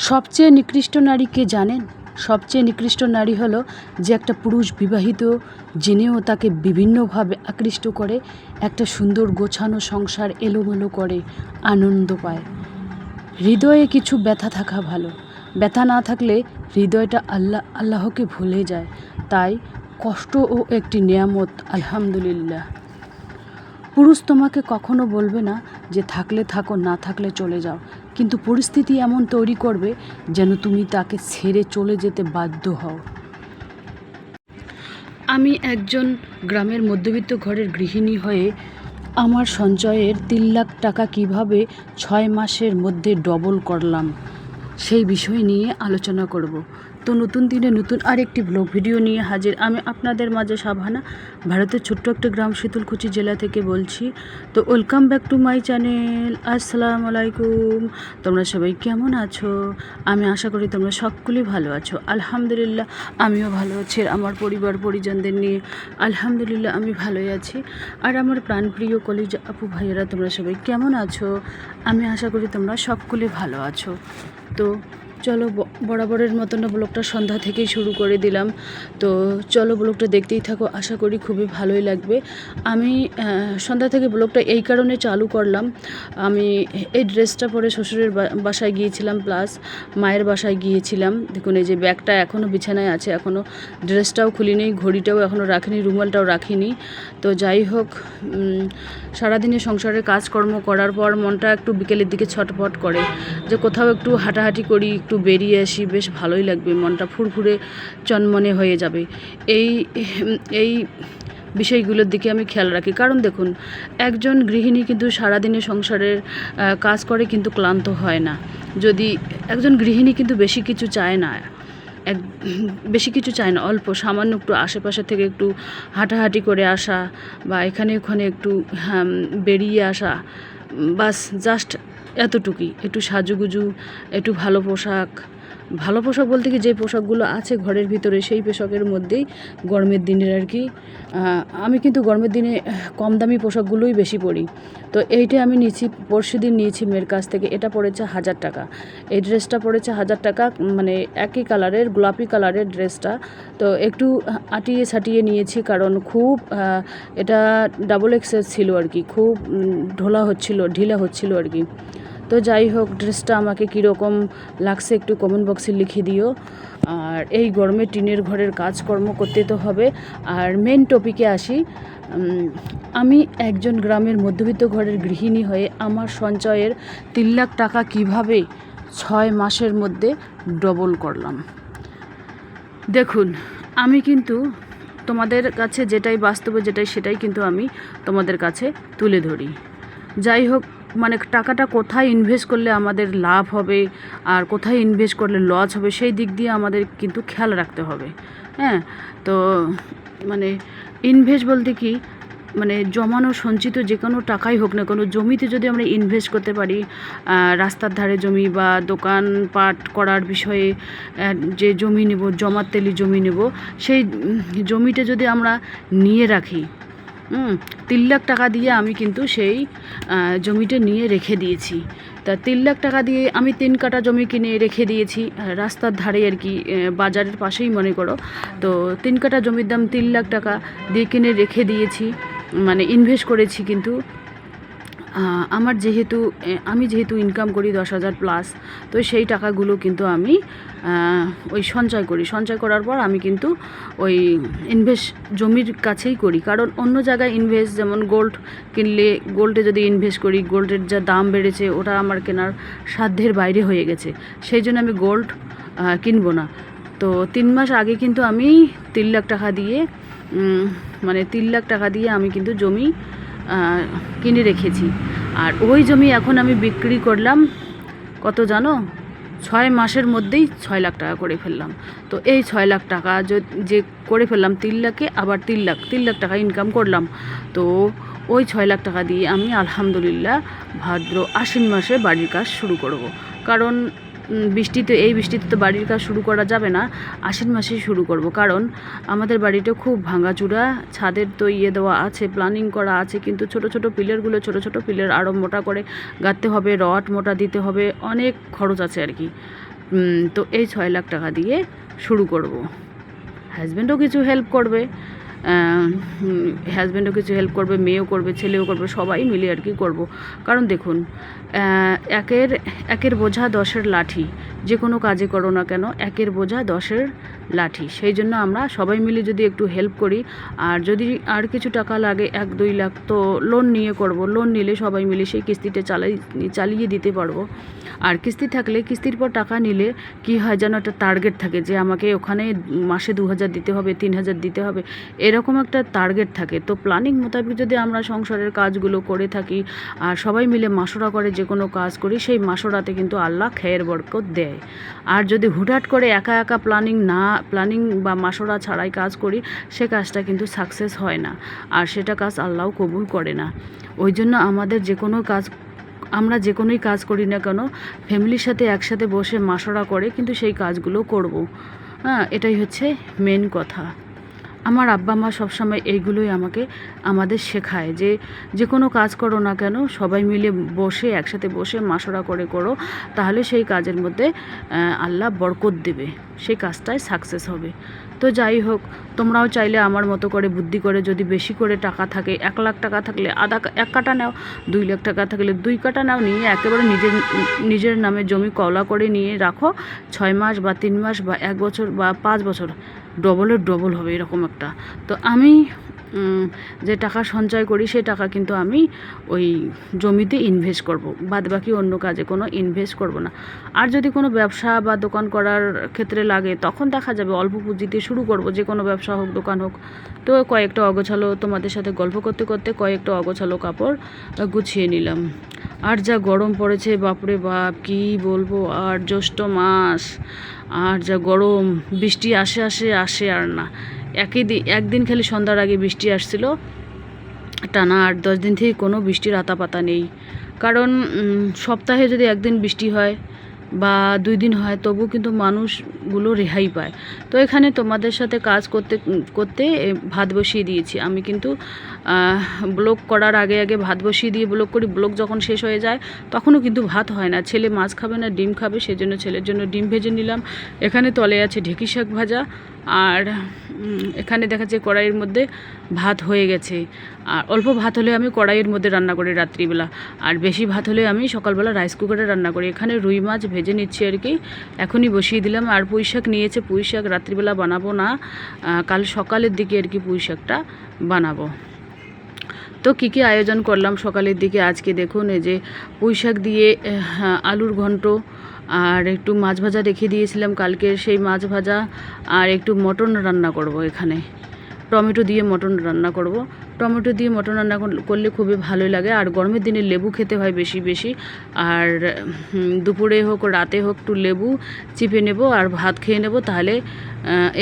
সবচেয়ে নিকৃষ্ট নারী কে জানেন? সবচেয়ে নিকৃষ্ট নারী হলো যে একটা পুরুষ বিবাহিত জেনেও তাকে বিভিন্নভাবে আকৃষ্ট করে, একটা সুন্দর গোছানো সংসার এলোমেলো করে আনন্দ পায়। হৃদয়ে কিছু ব্যথা থাকা ভালো। ব্যথা না থাকলে হৃদয়টা আল্লাহকে ভুলে যায়। তাই কষ্টও একটি নেয়ামত, আলহামদুলিল্লাহ। পুরুষ তোমাকে কখনো বলবে না যে থাকলে থাকো, না থাকলে চলে যাও, কিন্তু পরিস্থিতি এমন তৈরি করবে যেন তুমি তাকে ছেড়ে চলে যেতে বাধ্য হও। আমি একজন গ্রামের মধ্যবিত্ত ঘরের গৃহিণী হয়ে আমার সঞ্চয়ের 3 লাখ টাকা কীভাবে 6 মাসের মধ্যে ডবল করলাম, সেই বিষয় নিয়ে আলোচনা করব। তো নতুন দিনে নতুন আরেকটি ব্লগ ভিডিও নিয়ে হাজির আমি আপনাদের মাঝে, সাভানা, ভারতের ছোট্ট একটা গ্রাম শীতলকুচি জেলা থেকে বলছি। তো welcome back to my channel. আসসালামু আলাইকুম। তোমরা সবাই কেমন আছো? আমি আশা করি তোমরা সকলেই ভালো আছো। আলহামদুলিল্লাহ আমিও ভালো আছি, আমার পরিবার পরিজনদের নিয়ে আলহামদুলিল্লাহ আমি ভালোই আছি। আর আমার প্রাণপ্রিয় কলিজা আপু ভাইয়েরা, তোমরা সবাই কেমন আছো? আমি আশা করি তোমরা সকলে ভালো আছো। তো চলো, বরাবরের মতন ব্লগটা সন্ধ্যা থেকেই শুরু করে দিলাম। তো চলো ব্লগটা দেখতেই থাকো, আশা করি খুবই ভালোই লাগবে। আমি সন্ধ্যা থেকে ব্লগটা এই কারণে চালু করলাম, আমি এই ড্রেসটা পরে শ্বশুরের বাসায় গিয়েছিলাম, প্লাস মায়ের বাসায় গিয়েছিলাম। দেখুন এই যে ব্যাগটা এখনও বিছানায় আছে, এখনও ড্রেসটাও খুলিনি, ঘড়িটাও এখনও রাখিনি, রুমালটাও রাখিনি। তো যাই হোক, সারাদিনে সংসারের কাজকর্ম করার পর মনটা একটু বিকেলের দিকে ছটফট করে যে কোথাও একটু হাঁটাহাঁটি করি, একটু বেরিয়ে আসি, বেশ ভালোই লাগবে, মনটা ফুরফুরে চনমনে হয়ে যাবে। এই বিষয়গুলোর দিকে আমি খেয়াল রাখি। কারণ দেখুন, একজন গৃহিণী কিন্তু সারাদিনে সংসারের কাজ করে কিন্তু ক্লান্ত হয় না। যদি একজন গৃহিণী কিন্তু বেশি কিছু চায় না, অল্প সামান্য একটু আশেপাশে থেকে একটু হাঁটাহাঁটি করে আসা বা এখানে ওখানে একটু বেরিয়ে আসা, বাস জাস্ট এতটুকুই। একটু সাজুগুজু, একটু ভালো পোশাক বলতে কি যে পোশাকগুলো আছে ঘরের ভিতরে, সেই পোশাকের মধ্যেই গরমের দিনের আর কি। আমি কিন্তু গরমের দিনে কম দামি পোশাকগুলোই বেশি পরি। তো এইটা আমি নিয়েছি, পরশুদিন নিয়েছি মেয়ের কাছ থেকে। এটা পড়েছে 1000 টাকা। এই ড্রেসটা পড়েছে 1000 টাকা, মানে একই কালারের, গোলাপি কালারের ড্রেসটা। তো একটু আটিয়ে ছাটিয়ে নিয়েছি, কারণ খুব এটা ডাবল এক্সেল ছিল আর কি, খুব ঢিলা হচ্ছিল আর কি। তো যাই হোক, ড্রেসটা আমাকে কীরকম লাগছে একটু কমেন্ট বক্সে লিখে দিও। আর এই গরমে টিনের ঘরের কাজকর্ম করতে তো হবে। আর মেন টপিকে আসি, আমি একজন গ্রামের মধ্যবিত্ত ঘরের গৃহিণী হয়ে আমার সঞ্চয়ের 3 লাখ টাকা কীভাবে 6 মাসের মধ্যে ডবল করলাম। দেখুন, আমি কিন্তু তোমাদের কাছে যেটাই বাস্তবে সেটাই কিন্তু আমি তোমাদের কাছে তুলে ধরি। যাই হোক, মানে টাকাটা কোথায় ইনভেস্ট করলে আমাদের লাভ হবে আর কোথায় ইনভেস্ট করলে লস হবে, সেই দিক দিয়ে আমাদের কিন্তু খেয়াল রাখতে হবে। হ্যাঁ, তো মানে ইনভেস্ট বলতে কি, মানে জমানো সঞ্চিত যে কোনো টাকাই হোক না কোনো, জমিতে যদি আমরা ইনভেস্ট করতে পারি, রাস্তার ধারে জমি বা দোকানপাট করার বিষয়ে যে জমি নেব, জমাতেলি জমি নেব, সেই জমিটা যদি আমরা নিয়ে রাখি, 3 লাখ টাকা দিয়ে আমি কিন্তু সেই জমিটা নিয়ে রেখে দিয়েছি। তা 3 লাখ টাকা দিয়ে আমি 3 কাঠা জমি কিনে রেখে দিয়েছি রাস্তার ধারে আর কি, বাজারের পাশেই মনে করো। তো 3 কাঠা জমির দাম 3 লাখ টাকা দিয়ে কিনে রেখে দিয়েছি, মানে ইনভেস্ট করেছি। কিন্তু আমি যেহেতু ইনকাম করি 10,000 প্লাস, তো সেই টাকাগুলো কিন্তু আমি ওই সঞ্চয় করার পর আমি কিন্তু ওই ইনভেস্ট জমির কাছেই করি। কারণ অন্য জায়গায় ইনভেস্ট, যেমন গোল্ড কিনলে, গোল্ডে যদি ইনভেস্ট করি, গোল্ডের যা দাম বেড়েছে ওটা আমার কেনার সাধ্যের বাইরে হয়ে গেছে, সেই জন্য আমি গোল্ড কিনবো না। তো 3 মাস আগে কিন্তু আমি 3 লাখ টাকা দিয়ে, মানে 3 লাখ টাকা দিয়ে আমি কিন্তু জমি কিনে রেখেছি। আর ওই জমি এখন আমি বিক্রি করলাম কত জানো? 6 মাসের মধ্যেই 6 লাখ টাকা করে ফেললাম। তো এই 6 লাখ টাকা যে করে ফেললাম 3 লাখে, আবার 3 লাখ টাকা ইনকাম করলাম। তো ওই 6 লাখ টাকা দিয়ে আমি আলহামদুলিল্লাহ ভাদ্র আশ্বিন মাসে বাড়ির কাজ শুরু করব। কারণ এই বৃষ্টিতে তো বাড়ির কাজ শুরু করা যাবে না, আশ্বিন মাসেই শুরু করব। কারণ আমাদের বাড়িটা খুব ভাঙাচুরা, ছাদের তো দেওয়া আছে, প্ল্যানিং করা আছে, কিন্তু ছোট ছোট পিলার আরও মোটা করে গাঁথতে হবে, রড মোটা দিতে হবে, অনেক খরচ আছে আর কি। তো এই 6 লাখ টাকা দিয়ে শুরু করব। হাজব্যান্ডও কিছু হেল্প করবে, হাজব্যান্ডও কিছু হেল্প করবে, মেয়েও করবে, ছেলেও করবে, সবাই মিলে আর কি করব। কারণ দেখুন, একের বোঝা 10-এর লাঠি, যে কোনো কাজে করো না কেন একের বোঝা 10-এর লাঠি। সেই জন্য আমরা সবাই মিলে যদি একটু হেল্প করি, আর যদি আর কিছু টাকা লাগে 1-2 লাখ, তো লোন নিয়ে করব। লোন নিলে সবাই মিলে সেই কিস্তিটা চালিয়ে দিতে পারবো। আর কিস্তি থাকলে, কিস্তির পর টাকা নিলে কি হয় যেন একটা টার্গেট থাকে যে আমাকে ওখানে মাসে 2000 দিতে হবে, 3000 দিতে হবে, এরকম একটা টার্গেট থাকে। তো প্ল্যানিং মোতাবেক যদি আমরা সংসারের কাজগুলো করে থাকি আর সবাই মিলে মাসোরা করে যে কোনো কাজ করি, সেই মাসোরাতে কিন্তু আল্লাহ খেয়ের বরকত দেয়। আর যদি হুটহাট করে একা একা প্ল্যানিং বা মাসোরা ছাড়াই কাজ করি, সে কাজটা কিন্তু সাকসেস হয় না, আর সেটা কাজ আল্লাহও কবুল করে না। ওই জন্য আমাদের আমরা যে কোনোই কাজ করি না কেন, ফ্যামিলির সাথে একসাথে বসে মাসোরা করে কিন্তু সেই কাজগুলো করব। হ্যাঁ, এটাই হচ্ছে মেন কথা। আমার আব্বা মা সবসময় এইগুলোই আমাদের শেখায় যে যে কোনো কাজ করো না কেন সবাই মিলে বসে একসাথে বসে মাসোরা করে করো, তাহলে সেই কাজের মধ্যে আল্লাহ বরকত দেবে, সেই কাজটাই সাকসেস হবে। তো যাই হোক, তোমরাও চাইলে আমার মতো করে বুদ্ধি করে, যদি বেশি করে টাকা থাকে, 1 লাখ টাকা থাকলে 1 কাঠা নাও, 2 লাখ টাকা থাকলে 2 কাঠা নাও, নিয়ে একেবারে নিজের নামে জমি কওলা করে নিয়ে রাখো। 6 মাস বা 3 মাস বা 1 বছর বা 5 বছর ডবলের ডবল হবে এরকম একটা। তো আমি যে টাকা সঞ্চয় করি সেই টাকা কিন্তু আমি ওই জমিতে ইনভেস্ট করব, বাদ বাকি অন্য কাজে কোনো ইনভেস্ট করব না। আর যদি কোনো ব্যবসা বা দোকান করার ক্ষেত্রে লাগে, তখন দেখা যাবে অল্প পুঁজিতে শুরু করব, যে কোনো ব্যবসা হোক, দোকান হোক। তো কয়েকটা অগোছালো, তোমাদের সাথে গল্প করতে করতে কয়েকটা অগোছালো কাপড় গুছিয়ে নিলাম। আর যা গরম পড়েছে, বাপরে বাপ, কী বলবো। আর জ্যৈষ্ঠ মাস, আর যা গরম, বৃষ্টি আসে আর না। একদিন খালি সন্ধ্যার আগে বৃষ্টি আসছিল, টানা 8-10 দিন থেকে কোনো বৃষ্টির আতাপাতা নেই। কারণ সপ্তাহে যদি একদিন বৃষ্টি হয় বা 2 দিন হয়, তবু কিন্তু মানুষগুলো রেহাই পায়। তো এখানে তোমাদের সাথে কাজ করতে করতে ভাত বসিয়ে দিয়েছি। আমি কিন্তু ব্লগ করার আগে ভাত বসিয়ে দিয়ে ব্লগ করি। ব্লগ যখন শেষ হয়ে যায় তখনও কিন্তু ভাত হয় না। ছেলে মাছ খাবে না, ডিম খাবে, সেজন্য ছেলের জন্য ডিম ভেজে নিলাম। এখানে তলে আছে ঢেঁকি শাক ভাজা, আর এখানে দেখা যাচ্ছে কড়াইয়ের মধ্যে ভাত হয়ে গেছে। আর অল্প ভাত হলে আমি কড়াইয়ের মধ্যে রান্না করি রাত্রিবেলা, আর বেশি ভাত হলে আমি সকালবেলা রাইস কুকারে রান্না করি। এখানে রুই মাছ ভেজে নিচ্ছি আর কি, এখনই বসিয়ে দিলাম। আর পুঁই শাক নিয়েছে, পুঁই শাক রাত্রিবেলা বানাবো না, কাল সকালের দিকে আর কি পুঁই শাকটা বানাবো। তো কী আয়োজন করলাম সকালের দিকে আজকে দেখুন, এই যে পুঁই শাক দিয়ে আলুর ঘন্ট, আর একটু মাছ ভাজা রেখে দিয়েছিলাম কালকের, সেই মাছ ভাজা, আর একটু মটন রান্না করব। এখানে টমেটো দিয়ে মটন রান্না করব। টমেটো দিয়ে মটন রান্না করলে খুবই ভালো লাগে, আর গরমের দিনে লেবু খেতে হয় বেশি বেশি। আর দুপুরে হোক রাতে হোক একটু লেবু চিপে নেব আর ভাত খেয়ে নেব। তাহলে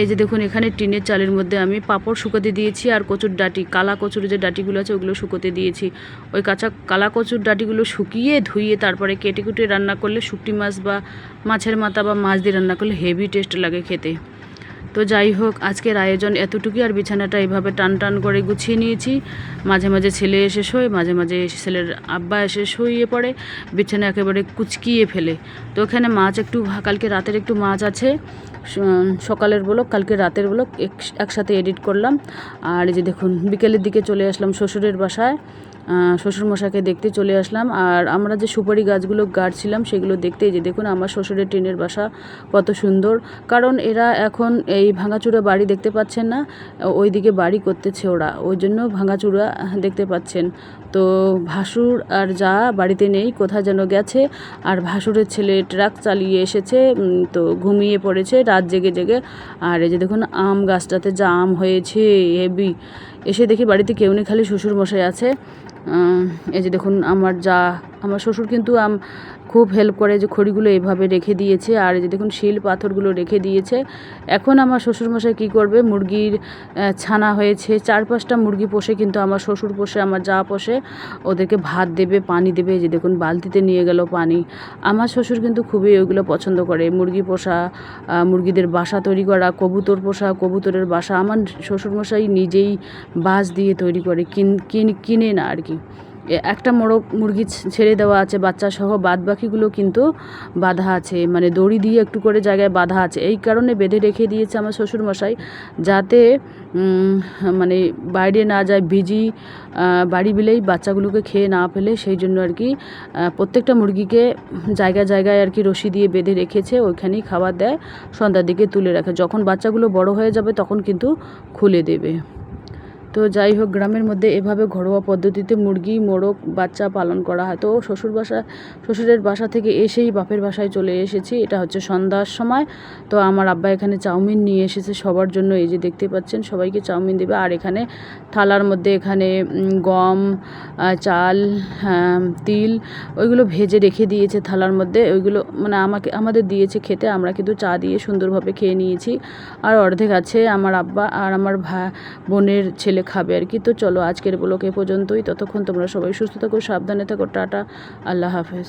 এই যে দেখুন, এখানে টিনের চালের মধ্যে আমি পাঁপড় শুকোতে দিয়েছি, আর কচুর ডাঁটি, কালা কচুর যে ডাঁটিগুলো আছে ওগুলো শুকোতে দিয়েছি। ওই কালা কচুর ডাঁটিগুলো শুকিয়ে ধুয়ে তারপরে কেটে কুটে রান্না করলে, শুকটি মাছ বা মাছের মাথা বা মাছ দিয়ে রান্না করলে হেভি টেস্ট লাগে খেতে। তো যাই হোক, আজকের আয়োজন এতটুকুই। আর বিছানাটা এইভাবে টান করে গুছিয়ে নিয়েছি। মাঝে মাঝে ছেলে এসে শোয়, মাঝে মাঝে ছেলের আব্বা এসে শুয়ে পড়ে, বিছানা একেবারে কুচকিয়ে ফেলে। তো এখানে মাছ কালকে রাতের একটু মাছ আছে, সকালের ব্লগ কালকে রাতের ব্লগ একসাথে এডিট করলাম। আর এই যে দেখুন, বিকেলের দিকে চলে আসলাম শ্বশুরের বাসায়, শ্বশুরমশাইকে দেখতে চলে আসলাম। আর আমরা যে সুপারি গাছগুলো গাড়ছিলাম সেগুলো দেখতে, যে দেখুন আমার শ্বশুরের টিনের বাসা কত সুন্দর। কারণ এরা এখন এই ভাঙাচুরা বাড়ি দেখতে পাচ্ছেন না, ওইদিকে বাড়ি করতেছে ওরা, ওই জন্য ভাঙাচুরা দেখতে পাচ্ছেন। তো ভাসুর আর যা বাড়িতে নেই, কোথায় যেন গেছে। আর ভাসুরের ছেলে ট্রাক চালিয়ে এসেছে, তো ঘুমিয়ে পড়েছে রাত জেগে। আর এই যে দেখুন, আম গাছটাতে যা আম হয়েছে হেভি। এসে দেখি বাড়িতে কেউ নেই, খালি শ্বশুরমশাই আছে। এই যে দেখুন, আমার শ্বশুর কিন্তু খুব হেল্প করে, যে খড়িগুলো এইভাবে রেখে দিয়েছে। আর এই যে দেখুন, শিল পাথরগুলো রেখে দিয়েছে। এখন আমার শ্বশুরমশাই কী করবে, মুরগির ছানা হয়েছে, 4-5টা মুরগি পোষে, কিন্তু আমার শ্বশুর পোষে, আমার যা পোষে, ওদেরকে ভাত দেবে, পানি দেবে। যে দেখুন বালতিতে নিয়ে গেল পানি। আমার শ্বশুর কিন্তু খুবই ওইগুলো পছন্দ করে, মুরগি পোষা, মুরগিদের বাসা তৈরি করা, কবুতর পোষা, কবুতরের বাসা। আমার শ্বশুরমশাই নিজেই বাঁশ দিয়ে তৈরি করে, কিনে না আর কি। একটা মোরগ মুরগি ছেড়ে দেওয়া আছে বাচ্চা সহ, বাদ বাকিগুলো কিন্তু বাঁধা আছে, মানে দড়ি দিয়ে একটু করে জায়গায় বাঁধা আছে। এই কারণে বেঁধে রেখে দিয়েছে আমার শ্বশুরমশাই, যাতে মানে বাইরে না যায়, ভিজি বাড়ি বিলেই বাচ্চাগুলোকে খেয়ে না ফেলে, সেই জন্য আর কি প্রত্যেকটা মুরগিকে জায়গায় জায়গায় আর কি রশি দিয়ে বেঁধে রেখেছে, ওইখানেই খাবার দেয়, সন্ধ্যার দিকে তুলে রাখে, যখন বাচ্চাগুলো বড় হয়ে যাবে তখন কিন্তু খুলে দেবে। তো যাই হোক, গ্রামের মধ্যে এভাবে ঘরোয়া পদ্ধতিতে মুরগি মোরগ বাচ্চা পালন করা হয়। তো শ্বশুরের বাসা থেকে এসেই বাপের বাসায় চলে এসেছি, এটা হচ্ছে সন্ধ্যার সময়। তো আমার আব্বা এখানে চাউমিন নিয়ে এসেছে সবার জন্য, এই যে দেখতে পাচ্ছেন সবাইকে চাউমিন দেবে। আর এখানে থালার মধ্যে এখানে গম, চাল, তিল ওইগুলো ভেজে রেখে দিয়েছে থালার মধ্যে, ওইগুলো মানে আমাদের দিয়েছে খেতে, আমরা কিন্তু চা দিয়ে সুন্দরভাবে খেয়ে নিয়েছি। আর অর্ধেক আছে আমার আব্বা আর আমার বোনের ছেলে খাবে আর কি। তো চলো আজকের ব্লগ এ পর্যন্তই, ততক্ষণ তোমরা সবাই সুস্থ থাকো, সাবধানে থাকো, টাটা, আল্লাহ হাফেজ।